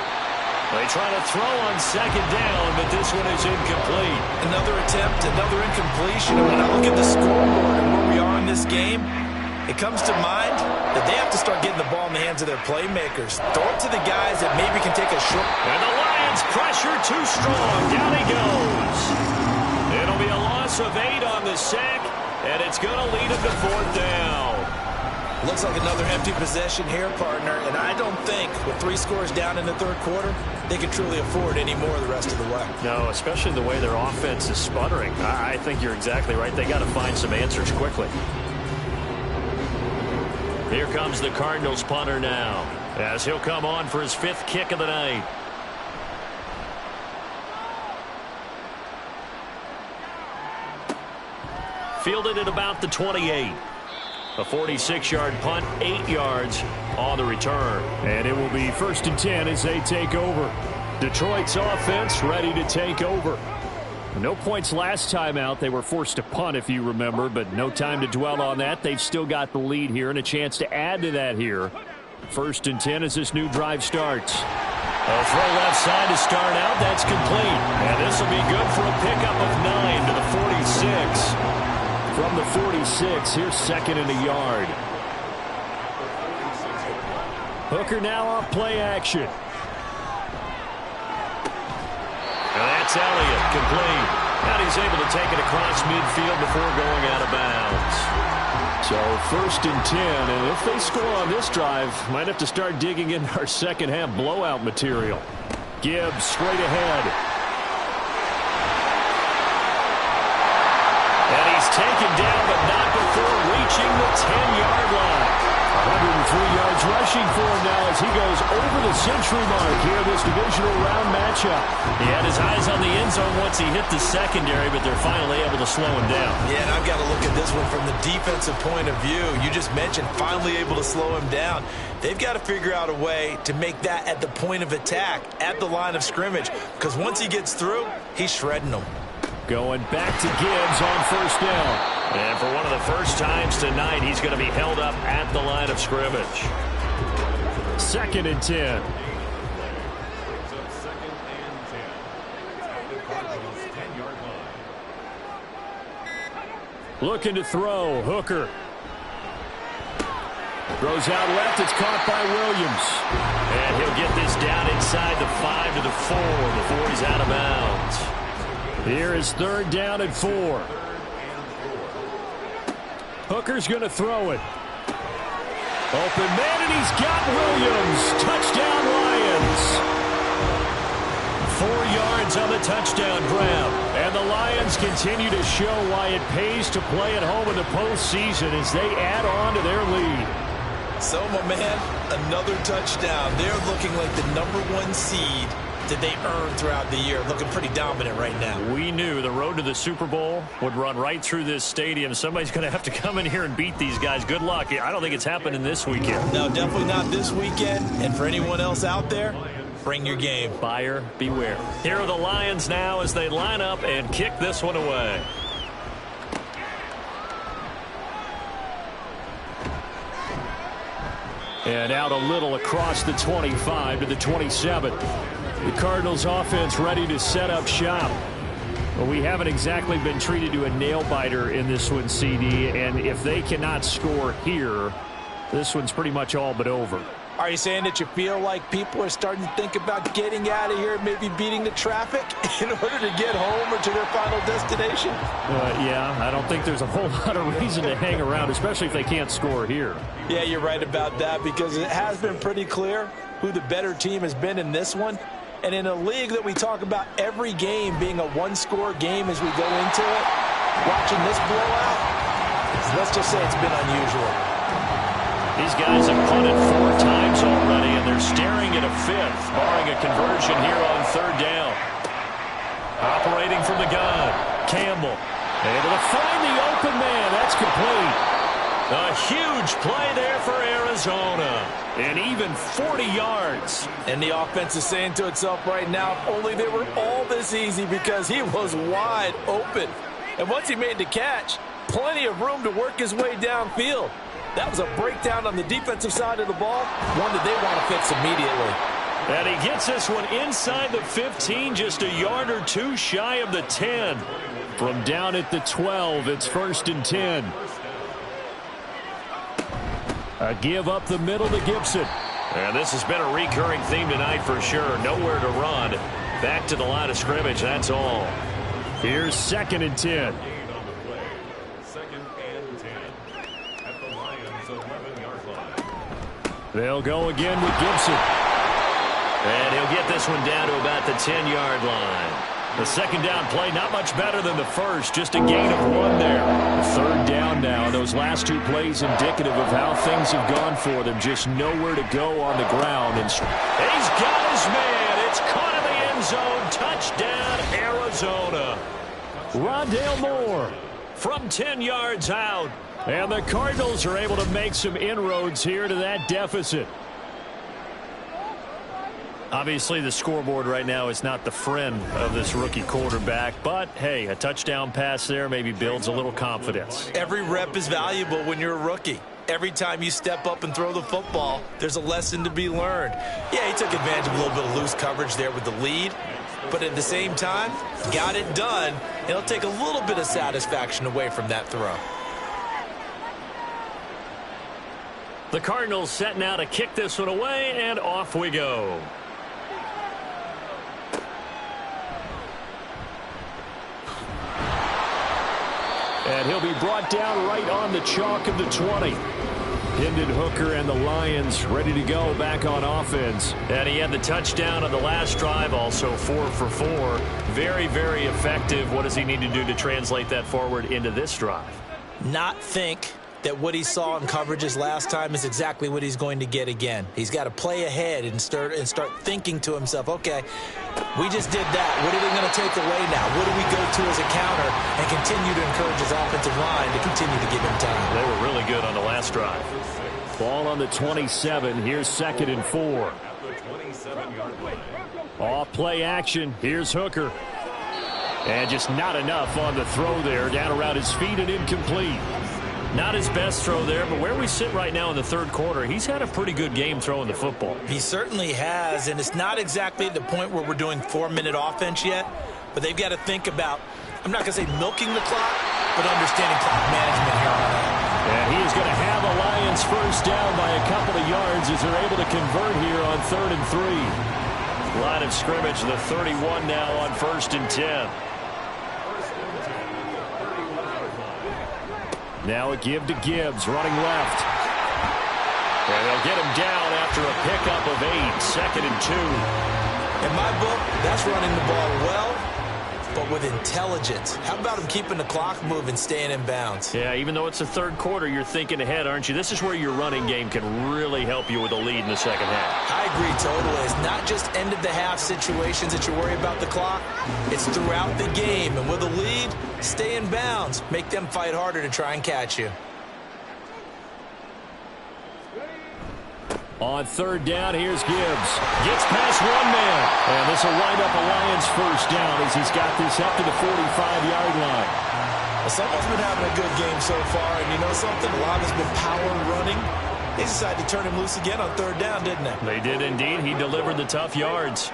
They try to throw on 2nd down, but this one is incomplete. Another attempt, another incompletion. And when I look at the scoreboard and where we are in this game, it comes to mind that they have to start getting the ball in the hands of their playmakers. Throw it to the guys that maybe can take a short. And the Lions pressure too strong. Down he goes. It'll be a loss of 8 on the sack, and it's going to lead him to 4th down. Looks like another empty possession here, partner, and I don't think with 3 scores down in the 3rd quarter, they can truly afford any more the rest of the way. No, especially the way their offense is sputtering. I think you're exactly right. They got to find some answers quickly. Here comes the Cardinals punter now, as he'll come on for his 5th kick of the night. Fielded at about the 28. A 46-yard punt, 8 yards on the return. And it will be 1st and 10 as they take over. Detroit's offense ready to take over. No points last time out. They were forced to punt, if you remember, but no time to dwell on that. They've still got the lead here and a chance to add to that here. 1st and 10 as this new drive starts. A throw left side to start out. That's complete. And this will be good for a pickup of 9 to the 46. From the 46, here's 2nd and a yard. Hooker now off play action. And that's Elliott, complete. And he's able to take it across midfield before going out of bounds. So 1st and 10, and if they score on this drive, might have to start digging in our second half blowout material. Gibbs straight ahead. And he's taken down, but not before reaching the 10-yard line. 103 yards rushing for him now as he goes over the century mark here in this divisional round matchup. He had his eyes on the end zone once he hit the secondary, but they're finally able to slow him down. Yeah, and I've got to look at this one from the defensive point of view. You just mentioned finally able to slow him down. They've got to figure out a way to make that at the point of attack, at the line of scrimmage, because once he gets through, he's shredding them. Going back to Gibbs on 1st down. And for one of the first times tonight, he's going to be held up at the line of scrimmage. 2nd and 10. Looking to throw. Hooker. Throws out left. It's caught by Williams. And he'll get this down inside the 5 to the 4 before he's out of bounds. Here is 3rd down and 4. Hooker's going to throw it. Open man, and he's got Williams. Touchdown, Lions. 4 yards on the touchdown grab. And the Lions continue to show why it pays to play at home in the postseason as they add on to their lead. So, my man, another touchdown. They're looking like the #1 seed that they earned throughout the year. Looking pretty dominant right now. We knew the road to the Super Bowl would run right through this stadium. Somebody's going to have to come in here and beat these guys. Good luck. I don't think it's happening this weekend. No, definitely not this weekend. And for anyone else out there, bring your game. Buyer beware. Here are the Lions now as they line up and kick this one away. And out a little across the 25 to the 27. The Cardinals offense ready to set up shop. Well, we haven't exactly been treated to a nail-biter in this one, CD. And if they cannot score here, this one's pretty much all but over. Are you saying that you feel like people are starting to think about getting out of here, maybe beating the traffic in order to get home or to their final destination? Yeah, I don't think there's a whole lot of reason to hang around, especially if they can't score here. Yeah, you're right about that, because it has been pretty clear who the better team has been in this one. And in a league that we talk about every game being a one-score game as we go into it, watching this blowout, let's just say it's been unusual. These guys have punted 4 times already, and they're staring at a 5th, barring a conversion here on 3rd down. Operating from the gun, Campbell. Able to find the open man. That's complete. A huge play there for Arizona. And even 40 yards. And the offense is saying to itself right now, if only they were all this easy, because he was wide open. And once he made the catch, plenty of room to work his way downfield. That was a breakdown on the defensive side of the ball, one that they want to fix immediately. And he gets this one inside the 15, just a yard or 2 shy of the 10. From down at the 12, it's 1st and 10. A give up the middle to Gibson. And this has been a recurring theme tonight for sure. Nowhere to run. Back to the line of scrimmage, that's all. Here's 2nd and 10. They'll go again with Gibson. And he'll get this one down to about the 10-yard line. The 2nd down play, not much better than the first, just a gain of 1 there. The 3rd down now. Those last 2 plays indicative of how things have gone for them. Just nowhere to go on the ground. And he's got his man. It's caught in the end zone. Touchdown, Arizona. Rondale Moore from 10 yards out. And the Cardinals are able to make some inroads here to that deficit. Obviously, the scoreboard right now is not the friend of this rookie quarterback. But, hey, a touchdown pass there maybe builds a little confidence. Every rep is valuable when you're a rookie. Every time you step up and throw the football, there's a lesson to be learned. Yeah, he took advantage of a little bit of loose coverage there with the lead. But at the same time, got it done. It'll take a little bit of satisfaction away from that throw. The Cardinals set now to kick this one away, and off we go. And he'll be brought down right on the chalk of the 20. Hendon Hooker and the Lions ready to go back on offense. And he had the touchdown on the last drive, also 4 for 4. Very, very effective. What does he need to do to translate that forward into this drive? Not think that what he saw in coverages last time is exactly what he's going to get again. He's got to play ahead and start thinking to himself, okay, we just did that. What are they going to take away now? What do we go to as a counter? And continue to encourage his offensive line to continue to give him time. They were really good on the last drive. Ball on the 27. Here's 2nd and 4. Off play action. Here's Hooker. And just not enough on the throw there. Down around his feet and incomplete. Not his best throw there, but where we sit right now in the 3rd quarter, he's had a pretty good game throwing the football. He certainly has, and it's not exactly at the point where we're doing 4-minute offense yet, but they've got to think about, I'm not going to say milking the clock, but understanding clock management here on out. And he is going to have a Lions 1st down by a couple of yards as they're able to convert here on 3rd and 3. Line of scrimmage, the 31 now on 1st and 10. Now a give to Gibbs, running left. And they'll get him down after a pickup of 8, 2nd and 2. In my book, that's running the ball well, but with intelligence. How about him keeping the clock moving, staying in bounds? Yeah, even though it's the 3rd quarter, you're thinking ahead, aren't you? This is where your running game can really help you with a lead in the 2nd half. I agree totally. It's not just end-of-the-half situations that you worry about the clock. It's throughout the game. And with a lead, stay in bounds. Make them fight harder to try and catch you. On 3rd down, here's Gibbs. Gets past one man. And this will wind up a Lions 1st down as he's got this up to the 45-yard line. Well, someone's been having a good game so far. And you know something? A lot has been power running. They decided to turn him loose again on third down, didn't they? They did indeed. He delivered the tough yards.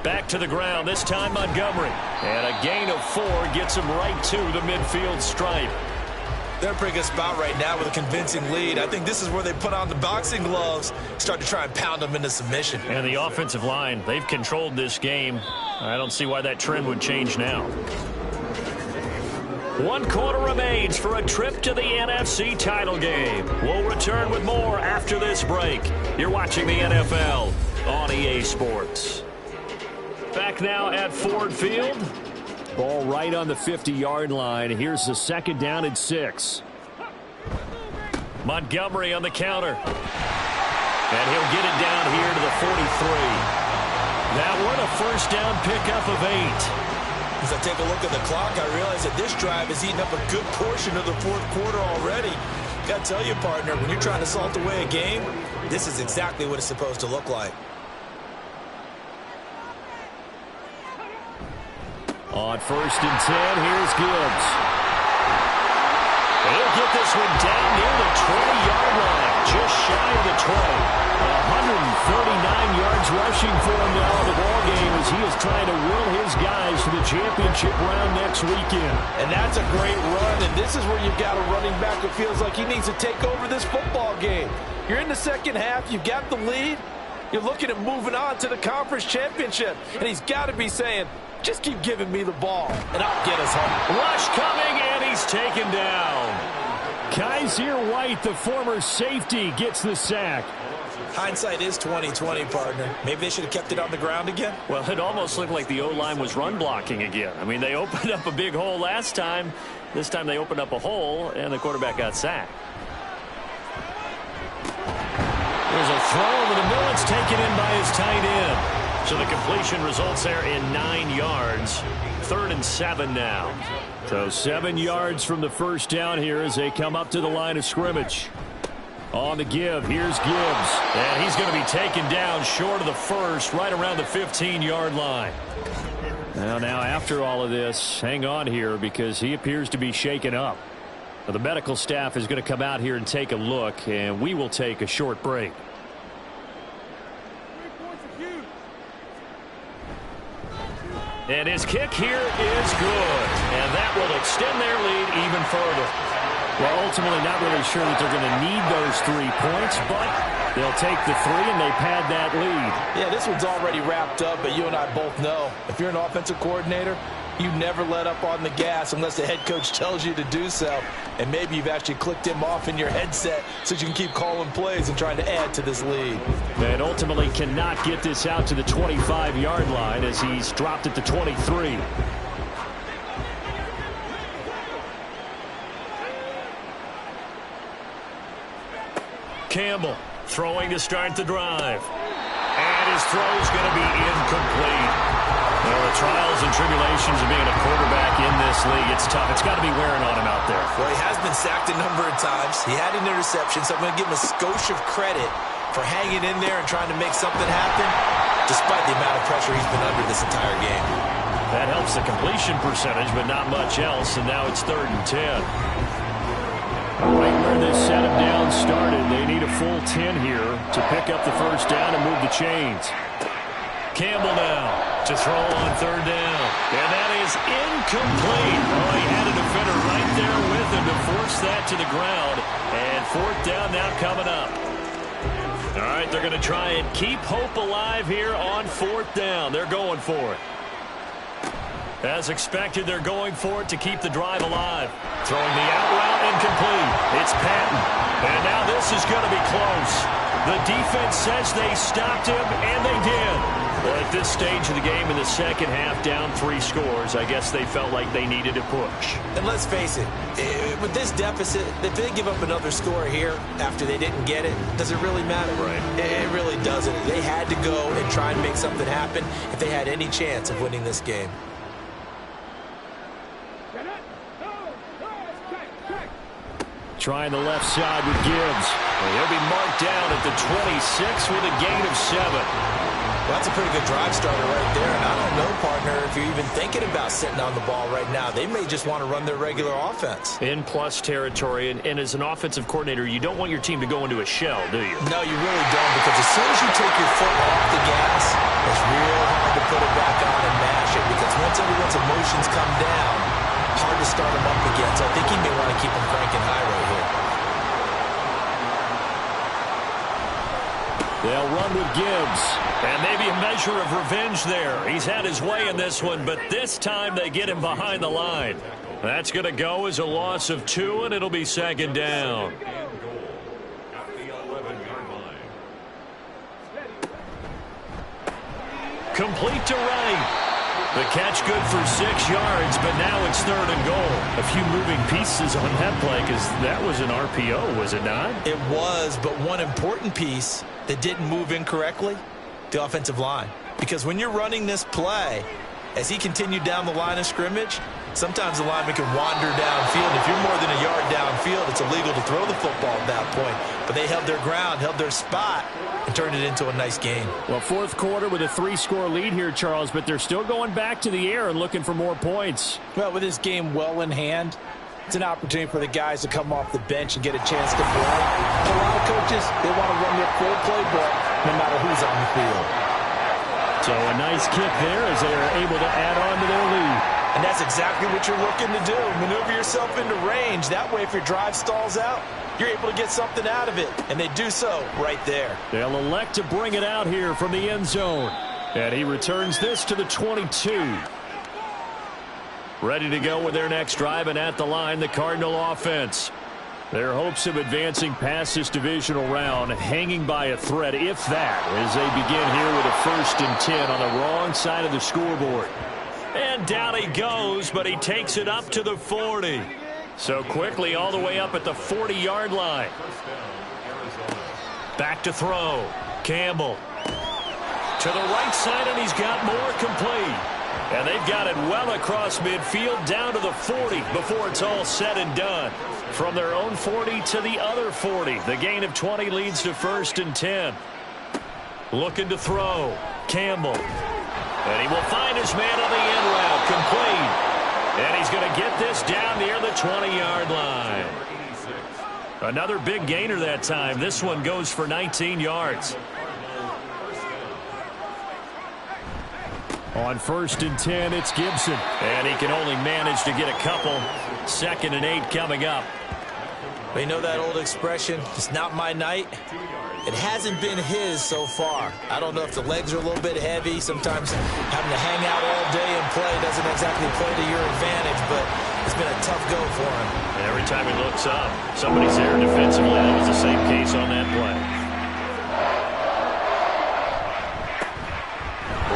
Back to the ground, this time Montgomery. And a gain of 4 gets him right to the midfield stripe. They're in a pretty good spot right now with a convincing lead. I think this is where they put on the boxing gloves, start to try and pound them into submission. And the offensive line, they've controlled this game. I don't see why that trend would change now. 1 quarter remains for a trip to the NFC title game. We'll return with more after this break. You're watching the NFL on EA Sports. Back now at Ford Field. Ball right on the 50-yard line. Here's the 2nd down and 6. Montgomery on the counter. And he'll get it down here to the 43. That one a first down pickup of 8. As I take a look at the clock, I realize that this drive has eaten up a good portion of the 4th quarter already. Got to tell you, partner, when you're trying to salt away a game, this is exactly what it's supposed to look like. On 1st and 10, here's Gibbs. He'll get this one down near the 20-yard line, just shy of the 20. 139 yards rushing for him now in the ball game as he is trying to will his guys to the championship round next weekend. And that's a great run, and this is where you've got a running back who feels like he needs to take over this football game. You're in the second half, you've got the lead, you're looking at moving on to the conference championship, and he's got to be saying, just keep giving me the ball, and I'll get us home. Rush coming, and he's taken down. Kaiser White, the former safety, gets the sack. Hindsight is 20/20, partner. Maybe they should have kept it on the ground again. Well, it almost looked like the O-line was run blocking again. I mean, they opened up a big hole last time. This time they opened up a hole, and the quarterback got sacked. There's a throw over the middle. It's taken in by his tight end. So the completion results there in 9 yards. 3rd and 7 now. So 7 yards from the first down here as they come up to the line of scrimmage. On the give, here's Gibbs. And he's going to be taken down short of the first, right around the 15-yard line. Now, after all of this, hang on here because he appears to be shaken up. Now, the medical staff is going to come out here and take a look, and we will take a short break. And his kick here is good. And that will extend their lead even further. Well, ultimately not really sure that they're going to need those 3 points, but they'll take the 3 and they pad that lead. Yeah, this one's already wrapped up, but you and I both know if you're an offensive coordinator, you never let up on the gas unless the head coach tells you to do so. And maybe you've actually clicked him off in your headset so you can keep calling plays and trying to add to this lead. And ultimately cannot get this out to the 25-yard line as he's dropped at the 23. Campbell throwing to start the drive. And his throw's going to be incomplete. Well, the trials and tribulations of being a quarterback in this league, it's tough. It's got to be wearing on him out there. Well, he has been sacked a number of times. He had an interception, so I'm going to give him a skosh of credit for hanging in there and trying to make something happen, despite the amount of pressure he's been under this entire game. That helps the completion percentage, but not much else, and now it's 3rd and 10. Right where this setup down started, they need a full 10 here to pick up the first down and move the chains. Campbell now to throw on 3rd down. And that is incomplete. Oh, he had a defender right there with him to force that to the ground. And 4th down now coming up. All right, they're going to try and keep hope alive here on 4th down. They're going for it. As expected, they're going for it to keep the drive alive. Throwing the out route incomplete. It's Patton. And now this is going to be close. The defense says they stopped him, and they did. Well, at this stage of the game in the second half, down 3 scores, I guess they felt like they needed a push. And let's face it, with this deficit, if they give up another score here after they didn't get it, does it really matter? Right. It really doesn't. They had to go and try and make something happen if they had any chance of winning this game. Trying the left side with Gibbs. Well, he'll be marked down at the 26 with a gain of 7. Well, that's a pretty good drive starter right there. And I don't know, partner, if you're even thinking about sitting on the ball right now. They may just want to run their regular offense. In plus territory, and as an offensive coordinator, you don't want your team to go into a shell, do you? No, you really don't, because as soon as you take your foot off the gas, it's real hard to put it back on and mash it, because once everyone's emotions come down, hard to start them up again. So I think he may want to keep them cranking high right here. They'll run with Gibbs. And maybe a measure of revenge there. He's had his way in this one, but this time they get him behind the line. That's going to go as a loss of 2, and it'll be second down. Complete to Wright. The catch good for 6 yards, but now it's 3rd and goal. A few moving pieces on that play, because that was an RPO, was it not? It was, but one important piece that didn't move incorrectly, the offensive line. Because when you're running this play, as he continued down the line of scrimmage, sometimes the lineman can wander downfield. If you're more than a yard downfield, it's illegal to throw the football at that point. But they held their ground, held their spot, and turned it into a nice game. Well, fourth quarter with a 3-score lead here, Charles, but they're still going back to the air and looking for more points. Well, with this game well in hand, it's an opportunity for the guys to come off the bench and get a chance to play. And a lot of coaches, they want to run their full playbook no matter who's on the field. So a nice kick there as they are able to add on to their lead. And that's exactly what you're looking to do. Maneuver yourself into range. That way, if your drive stalls out, you're able to get something out of it. And they do so right there. They'll elect to bring it out here from the end zone. And he returns this to the 22. Ready to go with their next drive, and at the line, the Cardinal offense. Their hopes of advancing past this divisional round hanging by a thread, if that, as they begin here with a 1st and 10 on the wrong side of the scoreboard. And down he goes, but he takes it up to the 40. So quickly all the way up at the 40-yard line. Back to throw. Campbell. To the right side, and he's got more complete. And they've got it well across midfield down to the 40 before it's all said and done. From their own 40 to the other 40. The gain of 20 leads to 1st and 10. Looking to throw. Campbell. And he will find his man on the end route. Complete. And he's going to get this down near the 20-yard line. Another big gainer that time. This one goes for 19 yards. On 1st and 10, it's Gibson. And he can only manage to get a couple. 2nd and 8 coming up. We know that old expression, it's not my night. It hasn't been his so far. I don't know if the legs are a little bit heavy. Sometimes having to hang out all day and play doesn't exactly play to your advantage, but it's been a tough go for him. And every time he looks up, somebody's there defensively. That was the same case on that play.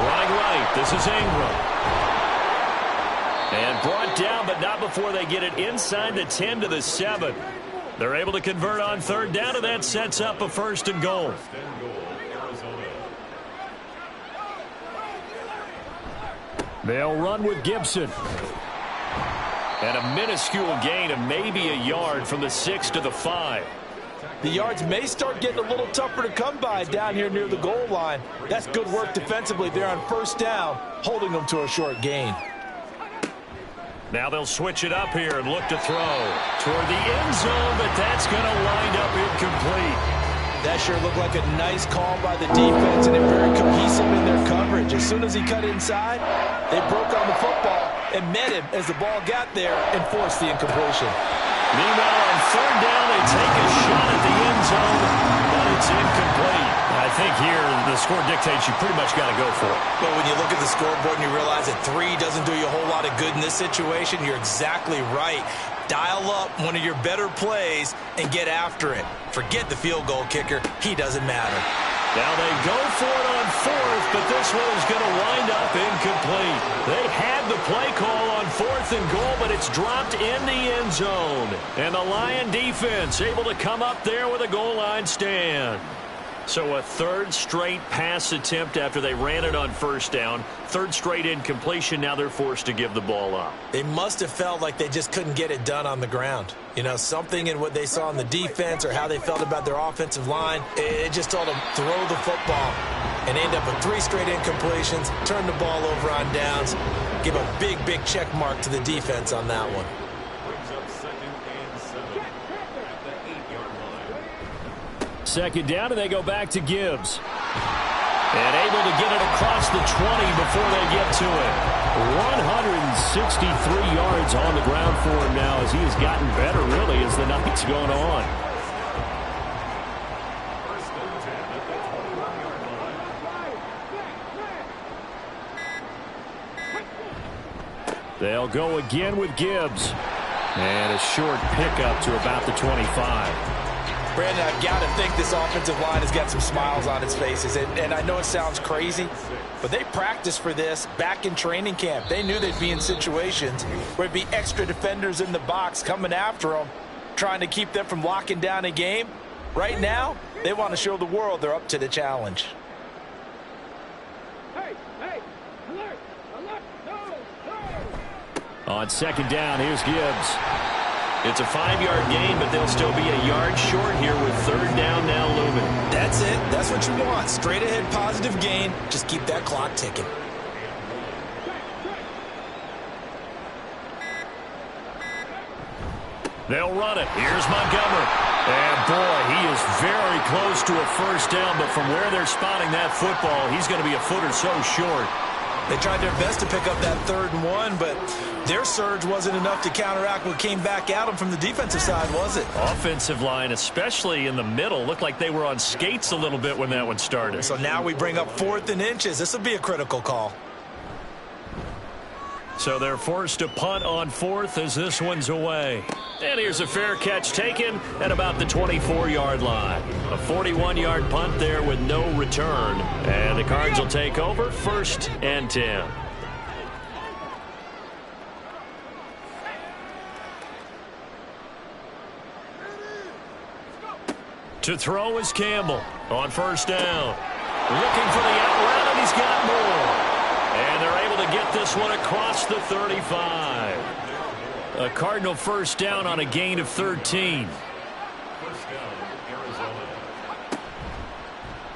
Running right, this is Ingram. And brought down, but not before they get it inside the 10 to the 7. They're able to convert on 3rd down, and that sets up a 1st and goal. They'll run with Gibson. And a minuscule gain of maybe a yard from the 6 to the 5. The yards may start getting a little tougher to come by down here near the goal line. That's good work defensively there on 1st down, holding them to a short gain. Now they'll switch it up here and look to throw toward the end zone, but that's going to wind up incomplete. That sure looked like a nice call by the defense, and they're very cohesive in their coverage. As soon as he cut inside, they broke on the football and met him as the ball got there and forced the incompletion. Meanwhile, on 3rd down, they take a shot at the end zone, but it's incomplete. I think here the score dictates you pretty much got to go for it. But when you look at the scoreboard and you realize that 3 doesn't do you a whole lot of good in this situation, you're exactly right. Dial up one of your better plays and get after it. Forget the field goal kicker. He doesn't matter. Now they go for it on 4th, but this one is going to wind up incomplete. They had the play call on 4th and goal, but it's dropped in the end zone. And the Lion defense able to come up there with a goal line stand. So a 3rd straight pass attempt after they ran it on 1st down. 3rd straight incompletion. Now they're forced to give the ball up. They must have felt like they just couldn't get it done on the ground. You know, something in what they saw in the defense or how they felt about their offensive line, it just told them, throw the football. and end up with 3 straight incompletions, turn the ball over on downs, give a big, big check mark to the defense on that one. Brings up 2nd and 7 at the 8-yard line. 2nd down, and they go back to Gibbs. And able to get it across the 20 before they get to it. 163 yards on the ground for him now as he has gotten better, really, as the night's gone on. First and 10 at the 21-yard line. They'll go again with Gibbs. And a short pickup to about the 25. Brandon, I've got to think this offensive line has got some smiles on its faces. And I know it sounds crazy, but they practiced for this back in training camp. They knew they'd be in situations where there'd be extra defenders in the box coming after them, trying to keep them from locking down a game. Right now, they want to show the world they're up to the challenge. On 2nd down, here's Gibbs. It's a 5-yard gain, but they'll still be a yard short here with 3rd down now looming. That's it. That's what you want. Straight ahead positive gain. Just keep that clock ticking. They'll run it. Here's Montgomery. And boy, he is very close to a 1st down, but from where they're spotting that football, he's going to be a foot or so short. They tried their best to pick up that 3rd and 1, but their surge wasn't enough to counteract what came back at them from the defensive side, was it? Offensive line, especially in the middle, looked like they were on skates a little bit when that one started. So now we bring up 4th and inches. This will be a critical call. So they're forced to punt on 4th as this one's away. And here's a fair catch taken at about the 24-yard line. A 41-yard punt there with no return. And the Cards will take over 1st and 10. To throw is Campbell on 1st down. Looking for the out route, and he's got more. And they're able to get this one across the 35. A Cardinal 1st down on a gain of 13. First down, Arizona.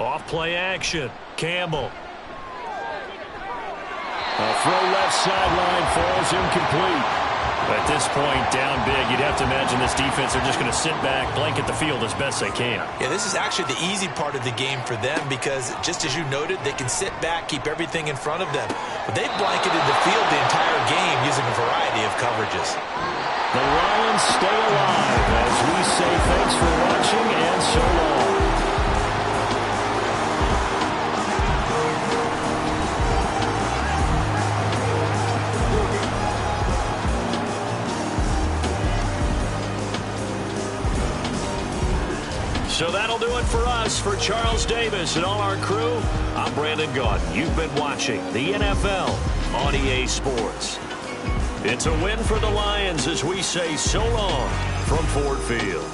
Off play action. Campbell. A throw left sideline falls incomplete. At this point, down big, you'd have to imagine this defense are just going to sit back, blanket the field as best they can. Yeah, this is actually the easy part of the game for them because, just as you noted, they can sit back, keep everything in front of them. But they've blanketed the field the entire game using a variety of coverages. The Lions stay alive as we say thanks for watching and so long. So that'll do it for us. For Charles Davis and all our crew, I'm Brandon Gaudin. You've been watching the NFL on EA Sports. It's a win for the Lions as we say so long from Ford Field.